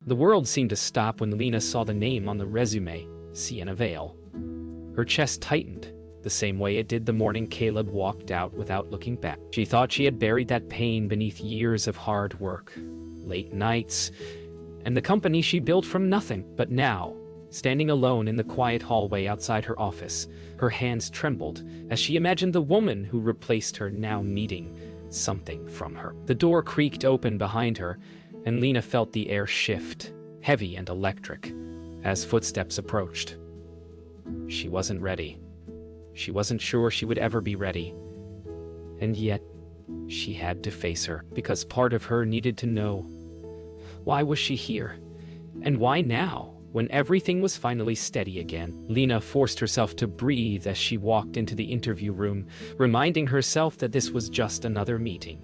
The world seemed to stop when Lena saw the name on the resume, Sienna Vale. Her chest tightened, the same way it did the morning Caleb walked out without looking back. She thought she had buried that pain beneath years of hard work, late nights, and the company she built from nothing. But now, standing alone in the quiet hallway outside her office, her hands trembled as she imagined the woman who replaced her now needing something from her. The door creaked open behind her, and Lena felt the air shift, heavy and electric, as footsteps approached. She wasn't ready. She wasn't sure she would ever be ready. And yet, she had to face her, because part of her needed to know. Why was she here? And why now, when everything was finally steady again? Lena forced herself to breathe as she walked into the interview room, reminding herself that this was just another meeting.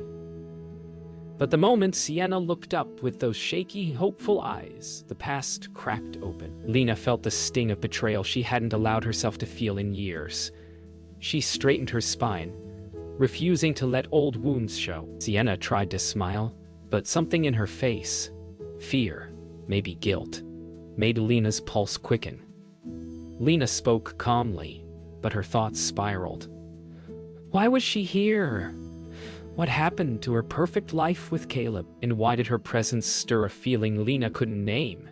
But the moment Sienna looked up with those shaky, hopeful eyes, the past cracked open. Lena felt the sting of betrayal she hadn't allowed herself to feel in years. She straightened her spine, refusing to let old wounds show. Sienna tried to smile, but something in her face, fear, maybe guilt, made Lena's pulse quicken. Lena spoke calmly, but her thoughts spiraled. Why was she here? What happened to her perfect life with Caleb? And why did her presence stir a feeling Lena couldn't name?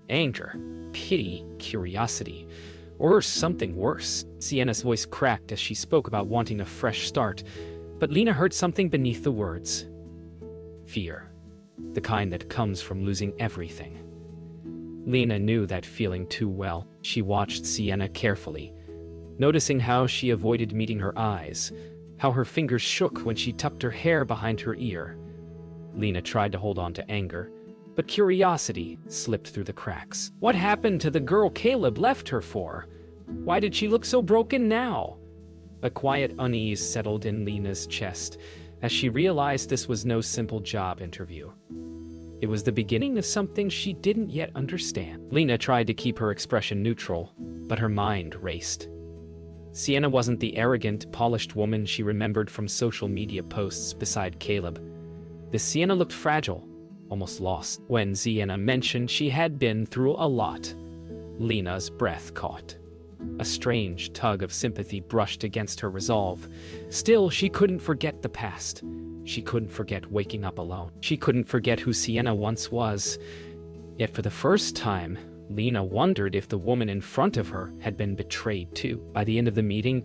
Anger, pity, curiosity, or something worse? Sienna's voice cracked as she spoke about wanting a fresh start, but Lena heard something beneath the words. Fear, the kind that comes from losing everything. Lena knew that feeling too well. She watched Sienna carefully, noticing how she avoided meeting her eyes, how her fingers shook when she tucked her hair behind her ear. Lena tried to hold on to anger, but curiosity slipped through the cracks. What happened to the girl Caleb left her for? Why did she look so broken now? A quiet unease settled in Lena's chest as she realized this was no simple job interview. It was the beginning of something she didn't yet understand. Lena tried to keep her expression neutral, but her mind raced. Sienna wasn't the arrogant, polished woman she remembered from social media posts beside Caleb. This Sienna looked fragile, almost lost. When Sienna mentioned she had been through a lot, Lena's breath caught. A strange tug of sympathy brushed against her resolve. Still, she couldn't forget the past. She couldn't forget waking up alone. She couldn't forget who Sienna once was. Yet for the first time, Lena wondered if the woman in front of her had been betrayed too. By the end of the meeting,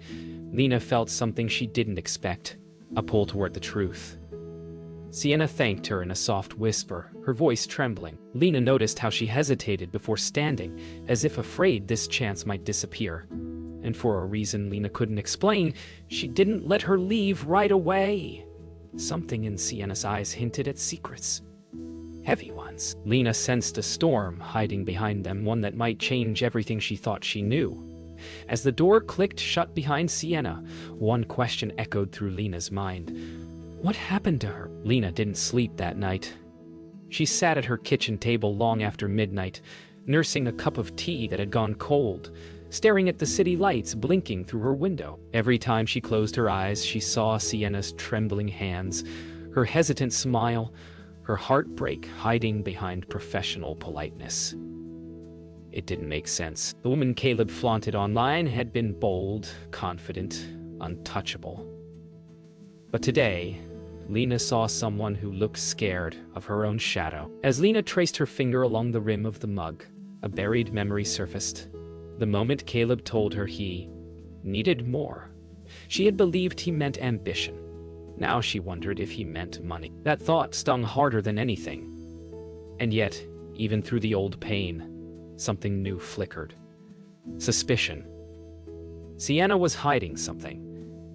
Lena felt something she didn't expect, a pull toward the truth. Sienna thanked her in a soft whisper, her voice trembling. Lena noticed how she hesitated before standing, as if afraid this chance might disappear. And for a reason Lena couldn't explain, she didn't let her leave right away. Something in Sienna's eyes hinted at secrets. Heavy ones. Lena sensed a storm hiding behind them, one that might change everything she thought she knew. As the door clicked shut behind Sienna, one question echoed through Lena's mind. What happened to her? Lena didn't sleep that night. She sat at her kitchen table long after midnight, nursing a cup of tea that had gone cold, staring at the city lights blinking through her window. Every time she closed her eyes, she saw Sienna's trembling hands, her hesitant smile, her heartbreak hiding behind professional politeness. It didn't make sense. The woman Caleb flaunted online had been bold, confident, untouchable. But today, Lena saw someone who looked scared of her own shadow. As Lena traced her finger along the rim of the mug, a buried memory surfaced. The moment Caleb told her he needed more. She had believed he meant ambition. Now she wondered if he meant money. That thought stung harder than anything. And yet, even through the old pain, something new flickered. Suspicion. Sienna was hiding something,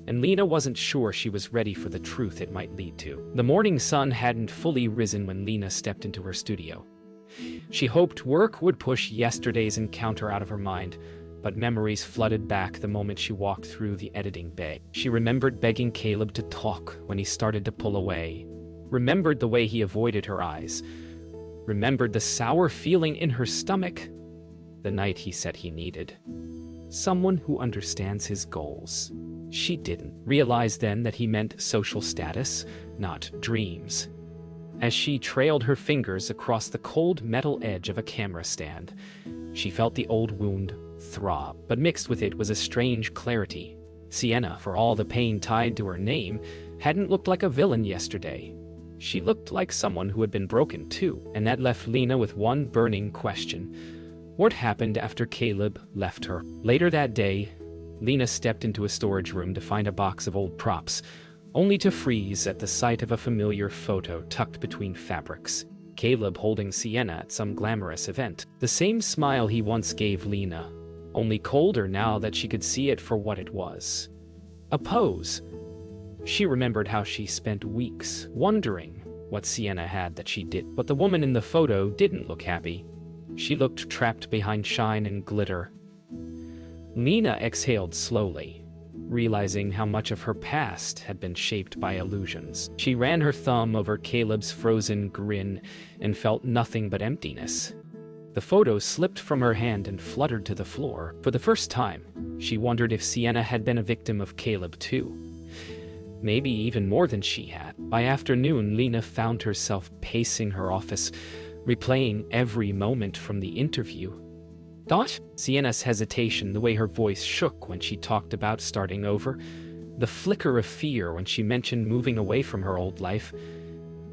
and Lena wasn't sure she was ready for the truth it might lead to. The morning sun hadn't fully risen when Lena stepped into her studio. She hoped work would push yesterday's encounter out of her mind, but memories flooded back the moment she walked through the editing bay. She remembered begging Caleb to talk when he started to pull away, remembered the way he avoided her eyes, remembered the sour feeling in her stomach the night he said he needed someone who understands his goals. She didn't realize then that he meant social status, not dreams. As she trailed her fingers across the cold metal edge of a camera stand, she felt the old wound throb, but mixed with it was a strange clarity. Sienna, for all the pain tied to her name, hadn't looked like a villain yesterday. She looked like someone who had been broken too, and that left Lena with one burning question. What happened after Caleb left her? Later that day, Lena stepped into a storage room to find a box of old props, only to freeze at the sight of a familiar photo tucked between fabrics. Caleb holding Sienna at some glamorous event. The same smile he once gave Lena, only colder now that she could see it for what it was. A pose. She remembered how she spent weeks wondering what Sienna had that she did, but the woman in the photo didn't look happy. She looked trapped behind shine and glitter. Lena exhaled slowly, realizing how much of her past had been shaped by illusions. She ran her thumb over Caleb's frozen grin and felt nothing but emptiness. The photo slipped from her hand and fluttered to the floor. For the first time, she wondered if Sienna had been a victim of Caleb too. Maybe even more than she had. By afternoon, Lena found herself pacing her office, replaying every moment from the interview. Sienna's hesitation, the way her voice shook when she talked about starting over, the flicker of fear when she mentioned moving away from her old life,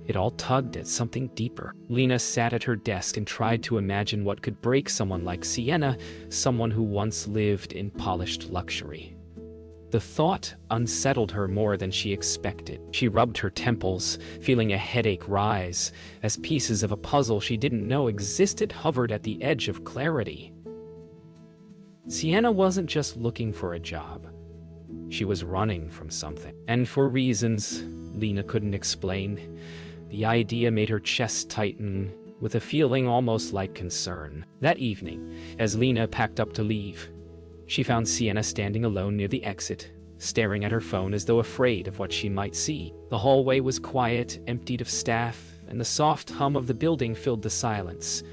it all tugged at something deeper. Lena sat at her desk and tried to imagine what could break someone like Sienna, someone who once lived in polished luxury. The thought unsettled her more than she expected. She rubbed her temples, feeling a headache rise, as pieces of a puzzle she didn't know existed hovered at the edge of clarity. Sienna wasn't just looking for a job. She was running from something. And for reasons Lena couldn't explain, the idea made her chest tighten with a feeling almost like concern. That evening, as Lena packed up to leave, she found Sienna standing alone near the exit, staring at her phone as though afraid of what she might see. The hallway was quiet, emptied of staff, and the soft hum of the building filled the silence.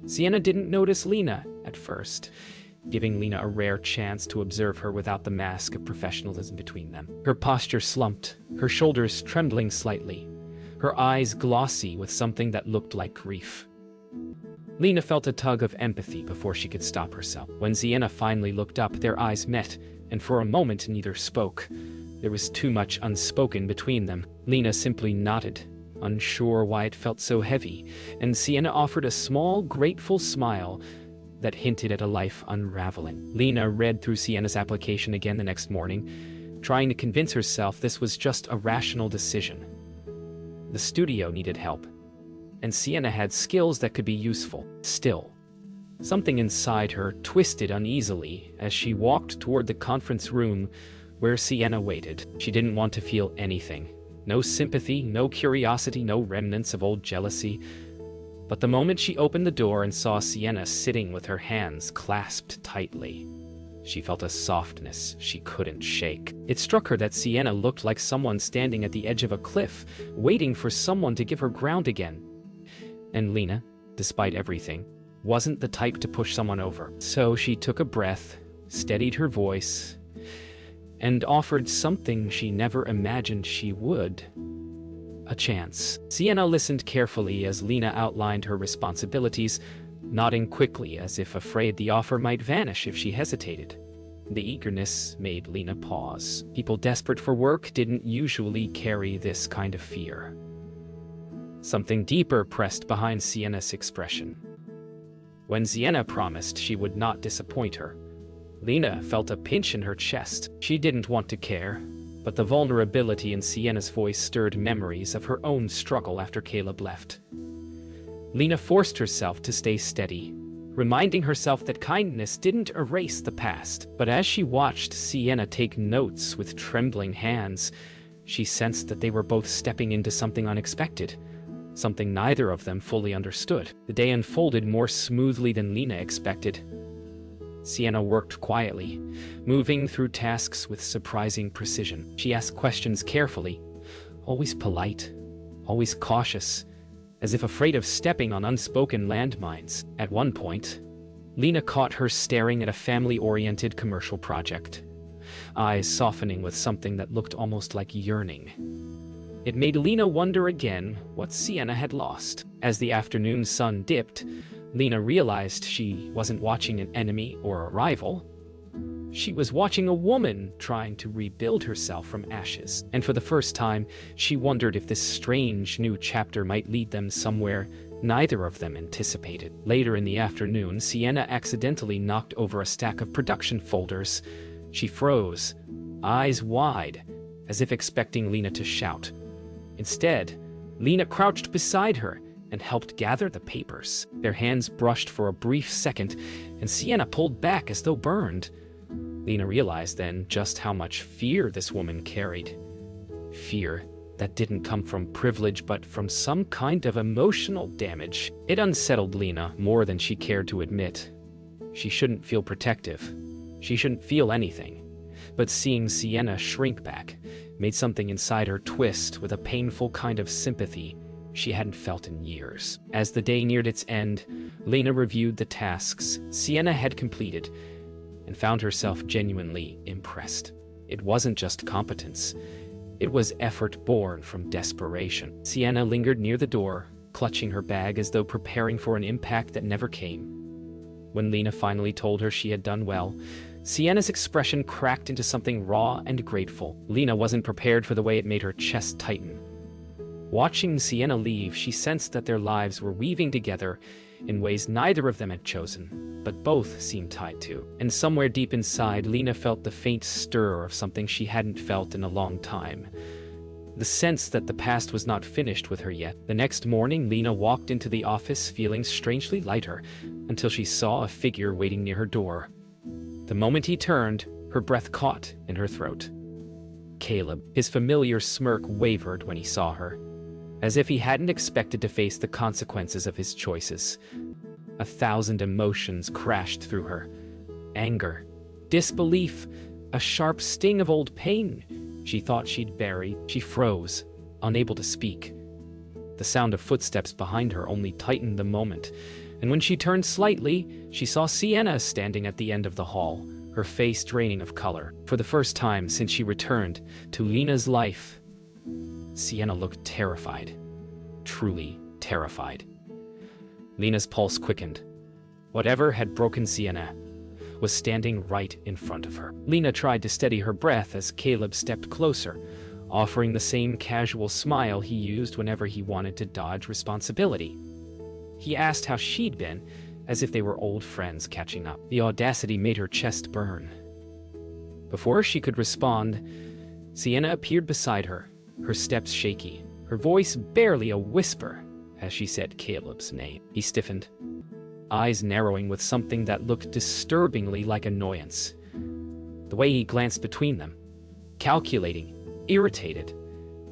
Sienna didn't notice Lena at first, giving Lena a rare chance to observe her without the mask of professionalism between them. Her posture slumped, her shoulders trembling slightly, her eyes glossy with something that looked like grief. Lena felt a tug of empathy before she could stop herself. When Sienna finally looked up, their eyes met, and for a moment neither spoke. There was too much unspoken between them. Lena simply nodded, unsure why it felt so heavy, and Sienna offered a small, grateful smile that hinted at a life unraveling. Lena read through Sienna's application again the next morning, trying to convince herself this was just a rational decision. The studio needed help, and Sienna had skills that could be useful. Still, something inside her twisted uneasily as she walked toward the conference room where Sienna waited. She didn't want to feel anything. No sympathy, no curiosity, no remnants of old jealousy. But the moment she opened the door and saw Sienna sitting with her hands clasped tightly, she felt a softness she couldn't shake. It struck her that Sienna looked like someone standing at the edge of a cliff, waiting for someone to give her ground again. And Lena, despite everything, wasn't the type to push someone over. So she took a breath, steadied her voice, and offered something she never imagined she would: a chance. Sienna listened carefully as Lena outlined her responsibilities, nodding quickly as if afraid the offer might vanish if she hesitated. The eagerness made Lena pause. People desperate for work didn't usually carry this kind of fear. Something deeper pressed behind Sienna's expression. When Sienna promised she would not disappoint her, Lena felt a pinch in her chest. She didn't want to care, but the vulnerability in Sienna's voice stirred memories of her own struggle after Caleb left. Lena forced herself to stay steady, reminding herself that kindness didn't erase the past. But as she watched Sienna take notes with trembling hands, she sensed that they were both stepping into something unexpected, something neither of them fully understood. The day unfolded more smoothly than Lena expected. Sienna worked quietly, moving through tasks with surprising precision. She asked questions carefully, always polite, always cautious, as if afraid of stepping on unspoken landmines. At one point, Lena caught her staring at a family-oriented commercial project, eyes softening with something that looked almost like yearning. It made Lena wonder again what Sienna had lost. As the afternoon sun dipped, Lena realized she wasn't watching an enemy or a rival. She was watching a woman trying to rebuild herself from ashes, and for the first time, she wondered if this strange new chapter might lead them somewhere neither of them anticipated. Later in the afternoon, Sienna accidentally knocked over a stack of production folders. She froze, eyes wide, as if expecting Lena to shout. Instead, Lena crouched beside her and helped gather the papers. Their hands brushed for a brief second, and Sienna pulled back as though burned. Lena realized then just how much fear this woman carried. Fear that didn't come from privilege but from some kind of emotional damage. It unsettled Lena more than she cared to admit. She shouldn't feel protective. She shouldn't feel anything. But seeing Sienna shrink back made something inside her twist with a painful kind of sympathy she hadn't felt in years. As the day neared its end, Lena reviewed the tasks Sienna had completed and found herself genuinely impressed. It wasn't just competence. It was effort born from desperation. Sienna lingered near the door, clutching her bag as though preparing for an impact that never came. When Lena finally told her she had done well, Sienna's expression cracked into something raw and grateful. Lena wasn't prepared for the way it made her chest tighten. Watching Sienna leave, she sensed that their lives were weaving together in ways neither of them had chosen, but both seemed tied to. And somewhere deep inside, Lena felt the faint stir of something she hadn't felt in a long time. The sense that the past was not finished with her yet. The next morning, Lena walked into the office feeling strangely lighter until she saw a figure waiting near her door. The moment he turned, her breath caught in her throat. Caleb. His familiar smirk wavered when he saw her, as if he hadn't expected to face the consequences of his choices. 1,000 emotions crashed through her. Anger, disbelief, a sharp sting of old pain she thought she'd buried. She froze, unable to speak. The sound of footsteps behind her only tightened the moment, and when she turned slightly, she saw Sienna standing at the end of the hall, her face draining of color. For the first time since she returned to Lena's life, Sienna looked terrified, truly terrified. Lena's pulse quickened. Whatever had broken Sienna was standing right in front of her. Lena tried to steady her breath as Caleb stepped closer, offering the same casual smile he used whenever he wanted to dodge responsibility. He asked how she'd been, as if they were old friends catching up. The audacity made her chest burn. Before she could respond, Sienna appeared beside her, her steps shaky, her voice barely a whisper as she said Caleb's name. He stiffened, eyes narrowing with something that looked disturbingly like annoyance. The way he glanced between them, calculating, irritated,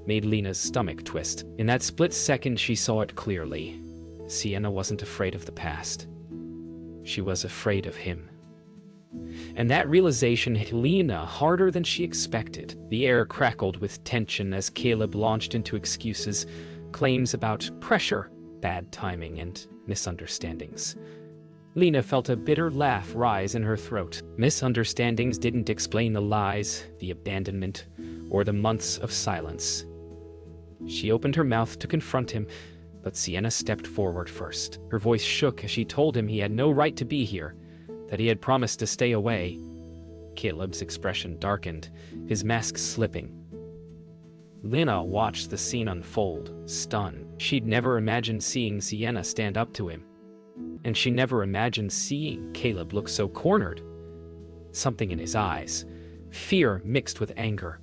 made Lena's stomach twist. In that split second, she saw it clearly. Sienna wasn't afraid of the past. She was afraid of him. And that realization hit Lena harder than she expected. The air crackled with tension as Caleb launched into excuses, claims about pressure, bad timing, and misunderstandings. Lena felt a bitter laugh rise in her throat. Misunderstandings didn't explain the lies, the abandonment, or the months of silence. She opened her mouth to confront him, but Sienna stepped forward first. Her voice shook as she told him he had no right to be here, that he had promised to stay away. Caleb's expression darkened, his mask slipping. Lena watched the scene unfold, stunned. She'd never imagined seeing Sienna stand up to him, and she never imagined seeing Caleb look so cornered. Something in his eyes, fear mixed with anger,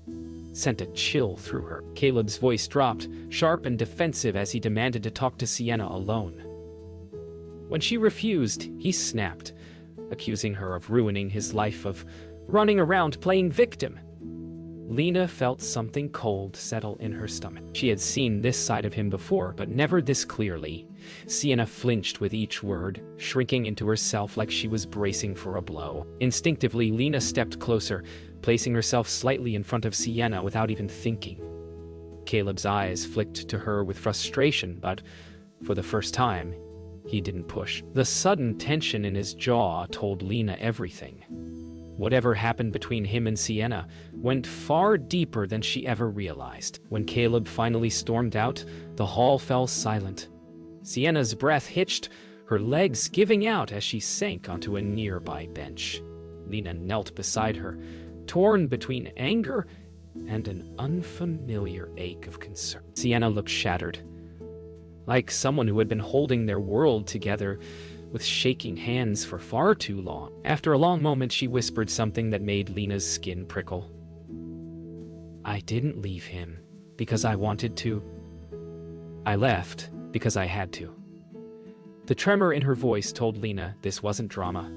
sent a chill through her. Caleb's voice dropped, sharp and defensive as he demanded to talk to Sienna alone. When she refused, he snapped, accusing her of ruining his life, of running around playing victim. Lena felt something cold settle in her stomach. She had seen this side of him before, but never this clearly. Sienna flinched with each word, shrinking into herself like she was bracing for a blow. Instinctively, Lena stepped closer, placing herself slightly in front of Sienna without even thinking. Caleb's eyes flicked to her with frustration, but for the first time, he didn't push. The sudden tension in his jaw told Lena everything. Whatever happened between him and Sienna went far deeper than she ever realized. When Caleb finally stormed out, the hall fell silent. Sienna's breath hitched, her legs giving out as she sank onto a nearby bench. Lena knelt beside her, torn between anger and an unfamiliar ache of concern. Sienna looked shattered, like someone who had been holding their world together with shaking hands for far too long. After a long moment, she whispered something that made Lena's skin prickle. "I didn't leave him because I wanted to. I left because I had to." The tremor in her voice told Lena this wasn't drama.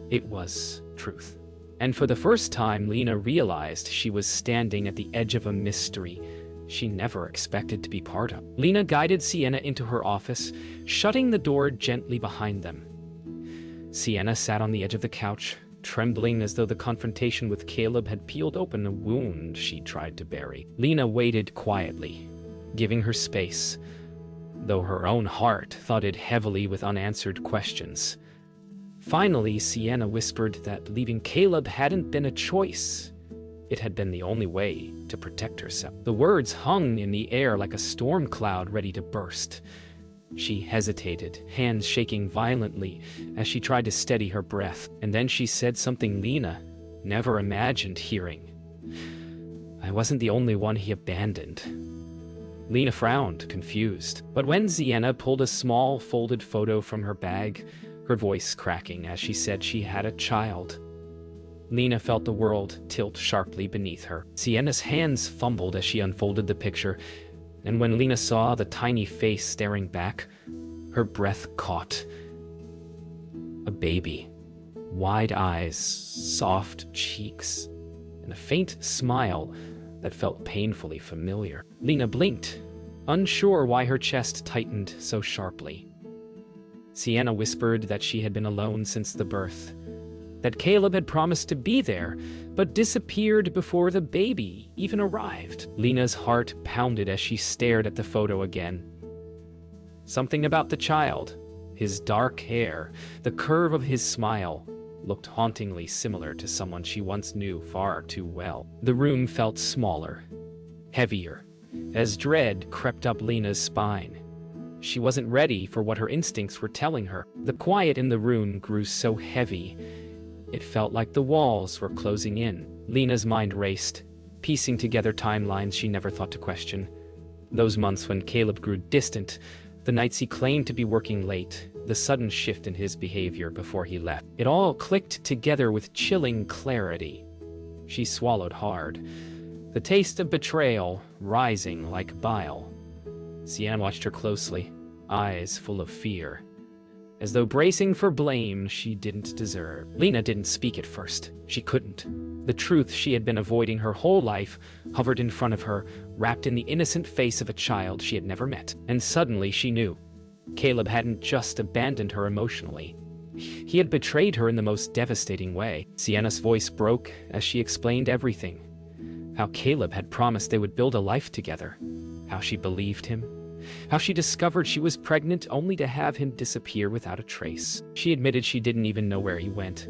It was truth. And for the first time, Lena realized she was standing at the edge of a mystery she never expected to be part of. Lena guided Sienna into her office, shutting the door gently behind them. Sienna sat on the edge of the couch, trembling as though the confrontation with Caleb had peeled open a wound she tried to bury. Lena waited quietly, giving her space, though her own heart thudded heavily with unanswered questions. Finally, Sienna whispered that leaving Caleb hadn't been a choice. It had been the only way to protect herself. The words hung in the air like a storm cloud ready to burst. She hesitated, hands shaking violently as she tried to steady her breath. And then she said something Lena never imagined hearing. "I wasn't the only one he abandoned." Lena frowned, confused. But when Sienna pulled a small folded photo from her bag, her voice cracking as she said she had a child, Lena felt the world tilt sharply beneath her. Sienna's hands fumbled as she unfolded the picture, and when Lena saw the tiny face staring back, her breath caught. A baby. Wide eyes, soft cheeks, and a faint smile that felt painfully familiar. Lena blinked, unsure why her chest tightened so sharply. Sienna whispered that she had been alone since the birth, that Caleb had promised to be there, but disappeared before the baby even arrived. Lena's heart pounded as she stared at the photo again. Something about the child, his dark hair, the curve of his smile, looked hauntingly similar to someone she once knew far too well. The room felt smaller, heavier, as dread crept up Lena's spine. She wasn't ready for what her instincts were telling her. The quiet in the room grew so heavy, it felt like the walls were closing in. Lena's mind raced, piecing together timelines she never thought to question. Those months when Caleb grew distant, the nights he claimed to be working late, the sudden shift in his behavior before he left. It all clicked together with chilling clarity. She swallowed hard, the taste of betrayal rising like bile. Sienna watched her closely, eyes full of fear, as though bracing for blame she didn't deserve. Lena didn't speak at first. She couldn't. The truth she had been avoiding her whole life hovered in front of her, wrapped in the innocent face of a child she had never met. And suddenly she knew. Caleb hadn't just abandoned her emotionally. He had betrayed her in the most devastating way. Sienna's voice broke as she explained everything. How Caleb had promised they would build a life together. How she believed him. How she discovered she was pregnant only to have him disappear without a trace. She admitted she didn't even know where he went,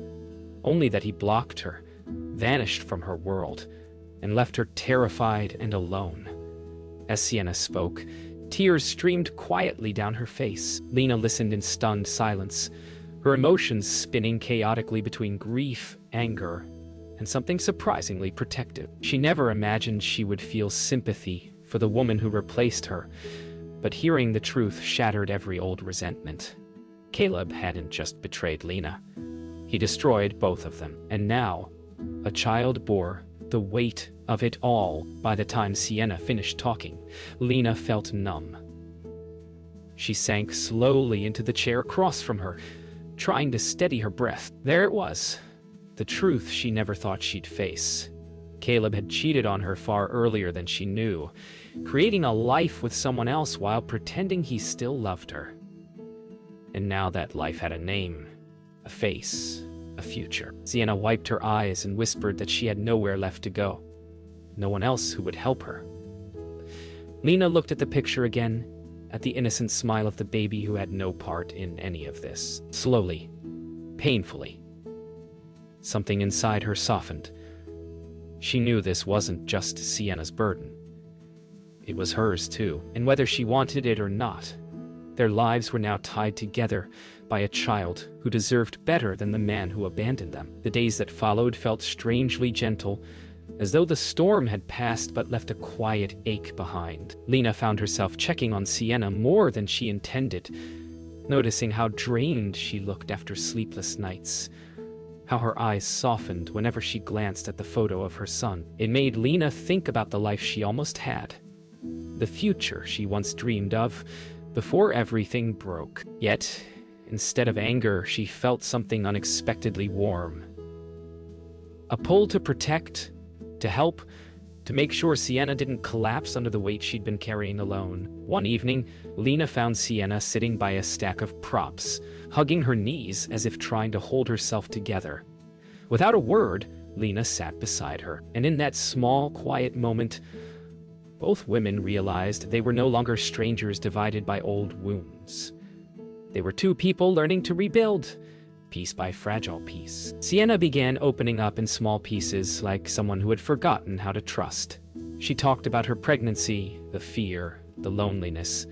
only that he blocked her, vanished from her world, and left her terrified and alone. As Sienna spoke, tears streamed quietly down her face. Lena listened in stunned silence, her emotions spinning chaotically between grief, anger, and something surprisingly protective. She never imagined she would feel sympathy for the woman who replaced her, but hearing the truth shattered every old resentment. Caleb hadn't just betrayed Lena. He destroyed both of them. And now, a child bore the weight of it all. By the time Sienna finished talking, Lena felt numb. She sank slowly into the chair across from her, trying to steady her breath. There it was, the truth she never thought she'd face. Caleb had cheated on her far earlier than she knew, creating a life with someone else while pretending he still loved her. And now that life had a name, a face, a future. Sienna wiped her eyes and whispered that she had nowhere left to go. No one else who would help her. Lena looked at the picture again, at the innocent smile of the baby who had no part in any of this. Slowly, painfully, Something inside her softened. She knew this wasn't just Sienna's burden. It was hers too, and whether she wanted it or not, their lives were now tied together by a child who deserved better than the man who abandoned them. The days that followed felt strangely gentle, as though the storm had passed but left a quiet ache behind. Lena found herself checking on Sienna more than she intended, noticing how drained she looked after sleepless nights, how her eyes softened whenever she glanced at the photo of her son. It made Lena think about the life she almost had, the future she once dreamed of, before everything broke. Yet, instead of anger, she felt something unexpectedly warm. A pull to protect, to help, to make sure Sienna didn't collapse under the weight she'd been carrying alone. One evening, Lena found Sienna sitting by a stack of props, hugging her knees as if trying to hold herself together. Without a word, Lena sat beside her, and in that small, quiet moment, both women realized they were no longer strangers divided by old wounds. They were two people learning to rebuild, piece by fragile piece. Sienna began opening up in small pieces, like someone who had forgotten how to trust. She talked about her pregnancy, the fear, the loneliness,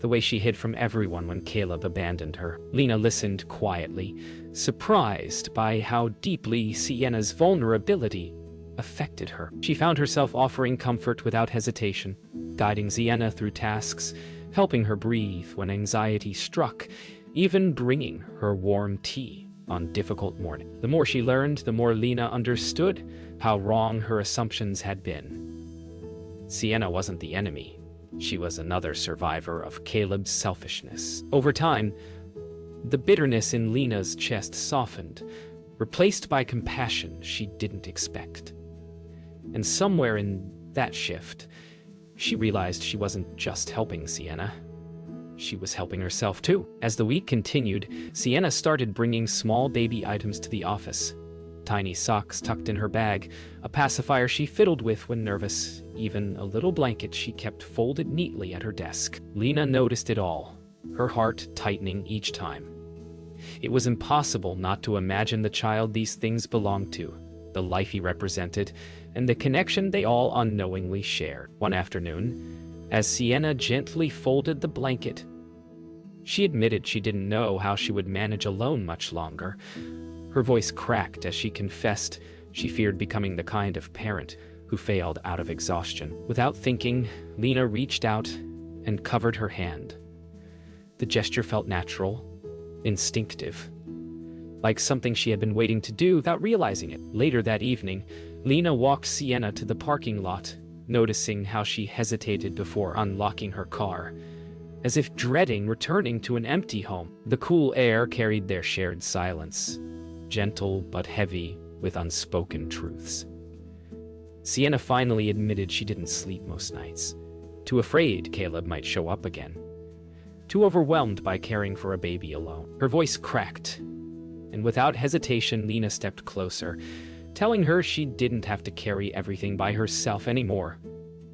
the way she hid from everyone when Caleb abandoned her. Lena listened quietly, surprised by how deeply Sienna's vulnerability affected her. She found herself offering comfort without hesitation, guiding Sienna through tasks, helping her breathe when anxiety struck, even bringing her warm tea on difficult mornings. The more she learned, the more Lena understood how wrong her assumptions had been. Sienna wasn't the enemy. She was another survivor of Caleb's selfishness. Over time, the bitterness in Lena's chest softened, replaced by compassion she didn't expect. And somewhere in that shift, she realized she wasn't just helping Sienna. She was helping herself too. As the week continued, Sienna started bringing small baby items to the office. Tiny socks tucked in her bag, a pacifier she fiddled with when nervous, even a little blanket she kept folded neatly at her desk. Lena noticed it all, her heart tightening each time. It was impossible not to imagine the child these things belonged to, the life he represented, and the connection they all unknowingly shared. One afternoon, as Sienna gently folded the blanket, she admitted she didn't know how she would manage alone much longer. Her voice cracked as she confessed she feared becoming the kind of parent who failed out of exhaustion. Without thinking, Lena reached out and covered her hand. The gesture felt natural, instinctive, like something she had been waiting to do without realizing it. Later that evening, Lena walked Sienna to the parking lot, noticing how she hesitated before unlocking her car, as if dreading returning to an empty home. The cool air carried their shared silence, gentle but heavy with unspoken truths. Sienna finally admitted she didn't sleep most nights, too afraid Caleb might show up again, too overwhelmed by caring for a baby alone. Her voice cracked, and without hesitation, Lena stepped closer, telling her she didn't have to carry everything by herself anymore.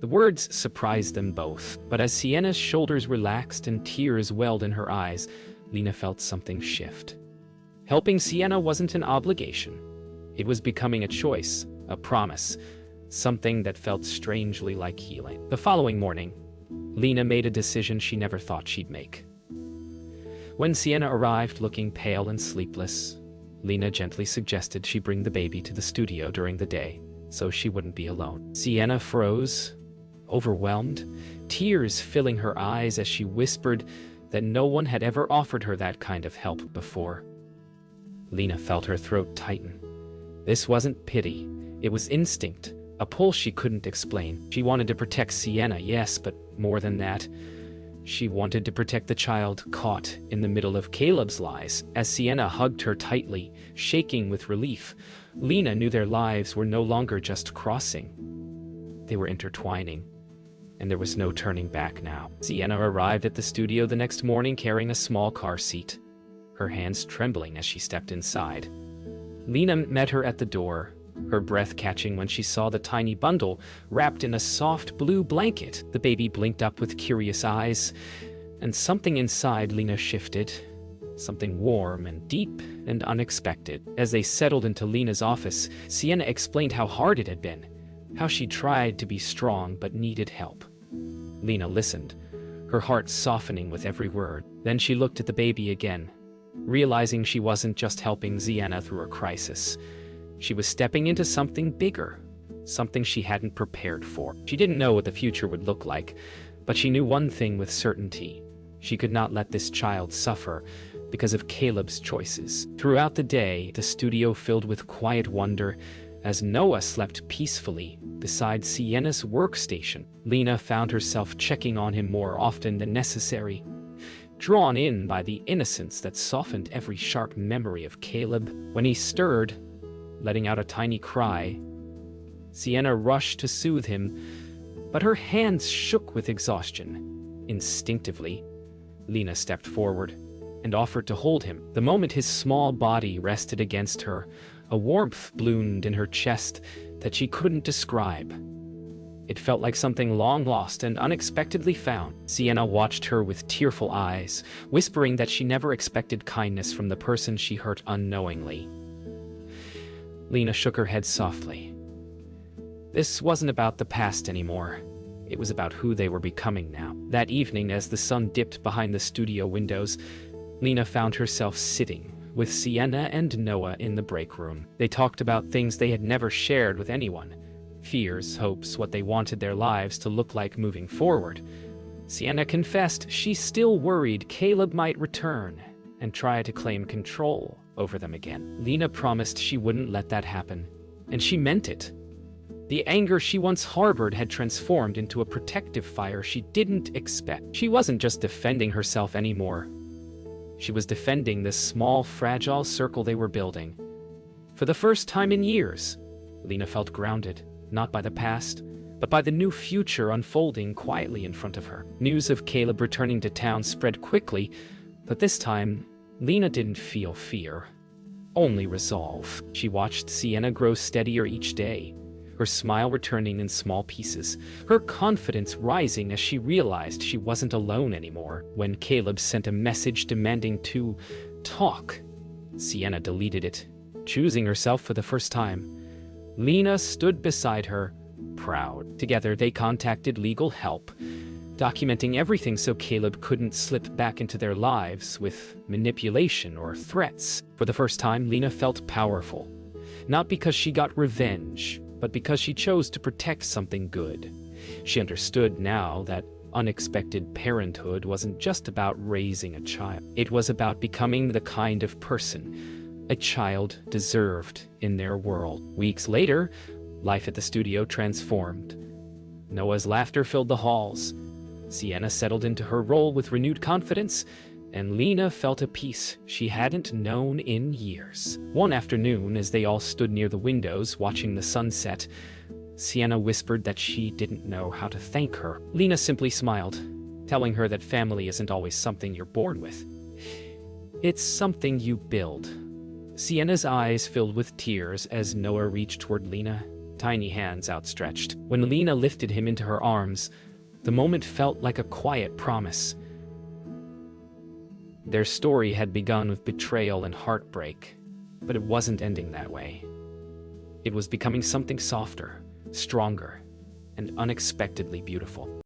The words surprised them both, but as Sienna's shoulders relaxed and tears welled in her eyes, Lena felt something shift. Helping Sienna wasn't an obligation. It was becoming a choice, a promise, something that felt strangely like healing. The following morning, Lena made a decision she never thought she'd make. When Sienna arrived looking pale and sleepless, Lena gently suggested she bring the baby to the studio during the day so she wouldn't be alone. Sienna froze, overwhelmed, tears filling her eyes as she whispered that no one had ever offered her that kind of help before. Lena felt her throat tighten. This wasn't pity, it was instinct, a pull she couldn't explain. She wanted to protect Sienna, yes, but more than that, she wanted to protect the child caught in the middle of Caleb's lies. As Sienna hugged her tightly, shaking with relief, Lena knew their lives were no longer just crossing. They were intertwining, and there was no turning back now. Sienna arrived at the studio the next morning carrying a small car seat, her hands trembling as she stepped inside. Lena met her at the door, her breath catching when she saw the tiny bundle wrapped in a soft blue blanket. The baby blinked up with curious eyes, and something inside Lena shifted. something warm and deep and unexpected. As they settled into Lena's office, Sienna explained how hard it had been, how she tried to be strong but needed help. Lena listened, her heart softening with every word. Then she looked at the baby again, realizing she wasn't just helping Sienna through a crisis. She was stepping into something bigger, something she hadn't prepared for. She didn't know what the future would look like, but she knew one thing with certainty. She could not let this child suffer because of Caleb's choices. Throughout the day, the studio filled with quiet wonder as Noah slept peacefully beside Sienna's workstation. Lena found herself checking on him more often than necessary, drawn in by the innocence that softened every sharp memory of Caleb. When he stirred, letting out a tiny cry, Sienna rushed to soothe him, but her hands shook with exhaustion. Instinctively, Lena stepped forward and offered to hold him. The moment his small body rested against her, a warmth bloomed in her chest that she couldn't describe. It felt like something long lost and unexpectedly found. Sienna watched her with tearful eyes, whispering that she never expected kindness from the person she hurt unknowingly. Lena shook her head softly. This wasn't about the past anymore. It was about who they were becoming now. That evening, as the sun dipped behind the studio windows, Lena found herself sitting with Sienna and Noah in the break room. They talked about things they had never shared with anyone. Fears, hopes, what they wanted their lives to look like moving forward. Sienna confessed she still worried Caleb might return and try to claim control over them again. Lena promised she wouldn't let that happen, and she meant it. The anger she once harbored had transformed into a protective fire she didn't expect. She wasn't just defending herself anymore. She was defending this small, fragile circle they were building. For the first time in years, Lena felt grounded, not by the past, but by the new future unfolding quietly in front of her. News of Caleb returning to town spread quickly, but this time, Lena didn't feel fear, only resolve. She watched Sienna grow steadier each day, her smile returning in small pieces, her confidence rising as she realized she wasn't alone anymore. When Caleb sent a message demanding to talk, Sienna deleted it, choosing herself for the first time. Lena stood beside her, proud. Together, they contacted legal help, documenting everything so Caleb couldn't slip back into their lives with manipulation or threats. For the first time, Lena felt powerful, not because she got revenge, but because she chose to protect something good. She understood now that unexpected parenthood wasn't just about raising a child. It was about becoming the kind of person a child deserved in their world. Weeks later, life at the studio transformed. Noah's laughter filled the halls. Sienna settled into her role with renewed confidence, and Lena felt a peace she hadn't known in years. One afternoon, as they all stood near the windows watching the sunset, Sienna whispered that she didn't know how to thank her. Lena simply smiled, telling her that family isn't always something you're born with. It's something you build. Sienna's eyes filled with tears as Noah reached toward Lena, tiny hands outstretched. When Lena lifted him into her arms, the moment felt like a quiet promise. Their story had begun with betrayal and heartbreak, but it wasn't ending that way. It was becoming something softer, stronger, and unexpectedly beautiful.